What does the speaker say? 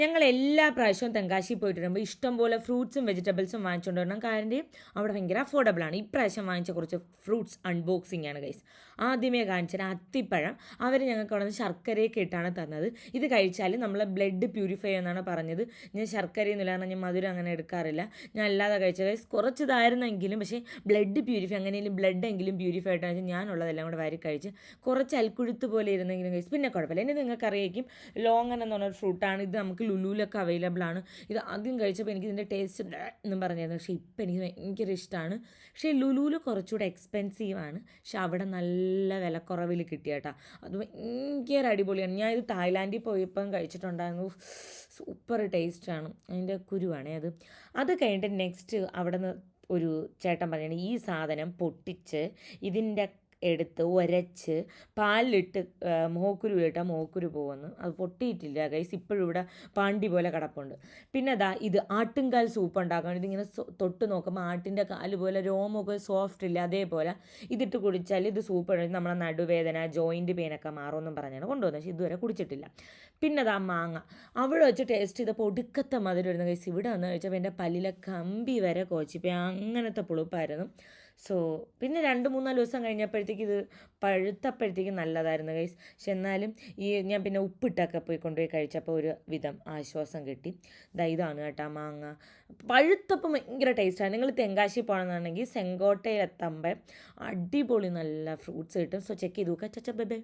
ഞങ്ങൾ എല്ലാ പ്രാവശ്യവും തെങ്കാശി പോയിട്ട് വരുമ്പോൾ ഇഷ്ടംപോലെ ഫ്രൂട്ട്സും വെജിറ്റബിൾസും വാങ്ങിച്ചുകൊണ്ട് വരണം. കാരണം അവിടെ ഭയങ്കര അഫോർഡബിൾ ആണ്. ഇപ്രാവശ്യം വാങ്ങിച്ച കുറച്ച് ഫ്രൂട്ട്സ് അൺബോക്സിംഗ് ആണ് ഗൈസ്. ആദ്യമേ കാണിച്ചത് അത്തിപ്പഴം. അവർ ഞങ്ങൾക്ക് അവിടെ നിന്ന് ശർക്കരയൊക്കെ ഇട്ടാണ് തന്നത്. ഇത് കഴിച്ചാൽ നമ്മളെ ബ്ലഡ് പ്യൂരിഫൈ എന്നാണ് പറഞ്ഞത്. ഞാൻ ശർക്കരയൊന്നുമില്ല, കാരണം ഞാൻ മധുരം അങ്ങനെ എടുക്കാറില്ല. ഞാൻ അല്ലാതെ കഴിച്ച ഗൈസ് കുറച്ച് ഇതായിരുന്നെങ്കിലും പക്ഷേ ബ്ലഡ് പ്യൂരിഫൈ, അങ്ങനെയെങ്കിലും ബ്ലഡ് എങ്കിലും പ്യൂരിഫൈ ആയിട്ടാണ് വെച്ചാൽ ഞാനുള്ളതെല്ലാം കൂടെ വാരി കഴിച്ച് കുറച്ച് അൽക്കുഴുത്ത് പോലെ ഇരുന്നെങ്കിലും ഗൈസ് പിന്നെ കുഴപ്പമില്ല. ഇനി നിങ്ങൾക്ക് അറിയായിരിക്കും ലോങ്ങൻ എന്ന് പറഞ്ഞൊരു ഫ്രൂട്ടാണ്. ഇത് നമുക്ക് ലുലുവിലൊക്കെ അവൈലബിൾ ആണ്. ഇത് ആദ്യം കഴിച്ചപ്പോൾ എനിക്ക് ഇതിൻ്റെ ടേസ്റ്റ് എന്നും പറഞ്ഞായിരുന്നു. പക്ഷേ ഇപ്പം എനിക്ക് ഭയങ്കര ഇഷ്ടമാണ്. പക്ഷേ ലുലുവിൽ കുറച്ചുകൂടെ എക്സ്പെൻസീവാണ്. പക്ഷെ അവിടെ നല്ല വിലക്കുറവിൽ കിട്ടിയേട്ടാ. അത് ഭയങ്കര അടിപൊളിയാണ്. ഞാൻ ഇത് തായ്ലാൻഡിൽ പോയപ്പം കഴിച്ചിട്ടുണ്ടായിരുന്നു. സൂപ്പർ ടേസ്റ്റാണ്. അതിൻ്റെ കുരുവാണേ അത് കഴിഞ്ഞിട്ട് നെക്സ്റ്റ് അവിടെ നിന്ന് ഒരു ചേട്ടൻ പറയുകയാണ് ഈ സാധനം പൊട്ടിച്ച് ഇതിൻ്റെ എടുത്ത് ഉരച്ച് പാലിലിട്ട് മോക്കുരു ഇട്ടാൽ മോക്കുരു പോകുന്നു. അത് പൊട്ടിയിട്ടില്ല ഗൈസ്, ഇപ്പോഴും ഇവിടെ പാണ്ടി പോലെ കിടപ്പുണ്ട്. പിന്നെ ഇത് ആട്ടുംകാൽ സൂപ്പ് ഉണ്ടാക്കണം. ഇതിങ്ങനെ തൊട്ട് നോക്കുമ്പോൾ ആട്ടിൻ്റെ കാല് പോലെ രോമൊക്കെ സോഫ്റ്റ് ഇല്ല, അതേപോലെ ഇതിട്ട് കുടിച്ചാൽ ഇത് സൂപ്പ് നമ്മളെ നടുവേദന ജോയിൻറ്റ് പെയിനൊക്കെ മാറുമെന്നും പറഞ്ഞാണ് കൊണ്ടുവന്നത്. പക്ഷേ ഇതുവരെ കുടിച്ചിട്ടില്ല. പിന്നെ മാങ്ങ അവിടെ വെച്ച് ടേസ്റ്റ് ചെയ്തപ്പോൾ ഒടുക്കത്തെ മധുരം വരുന്ന ഗൈസ്. ഇവിടെ വന്ന് കഴിച്ചപ്പോൾ എൻ്റെ പല്ലിലെ കമ്പി വരെ കോച്ചിപ്പോൾ അങ്ങനത്തെ പുളിപ്പായിരുന്നു. സോ പിന്നെ 2-3 ദിവസം കഴിഞ്ഞപ്പോഴത്തേക്ക് ഇത് പഴുത്തപ്പോഴത്തേക്ക് നല്ലതായിരുന്നു ഗൈസ്. പക്ഷെ എന്നാലും ഞാൻ പിന്നെ ഉപ്പിട്ടൊക്കെ കൊണ്ടുപോയി കഴിച്ചപ്പോൾ ഒരു വിധം ആശ്വാസം കിട്ടി. ഇതാണ് കേട്ടോ മാങ്ങ. പഴുത്തപ്പം ഭയങ്കര ടേസ്റ്റാണ്. നിങ്ങൾ തെങ്കാശി പോകണമെന്നുണ്ടെങ്കിൽ സെങ്കോട്ടയിൽ എത്തുമ്പോൾ അടിപൊളി നല്ല ഫ്രൂട്ട്സ് കിട്ടും. സോ ചെക്ക് ചെയ്ത് നോക്കുക. ചച്ച ബൈ.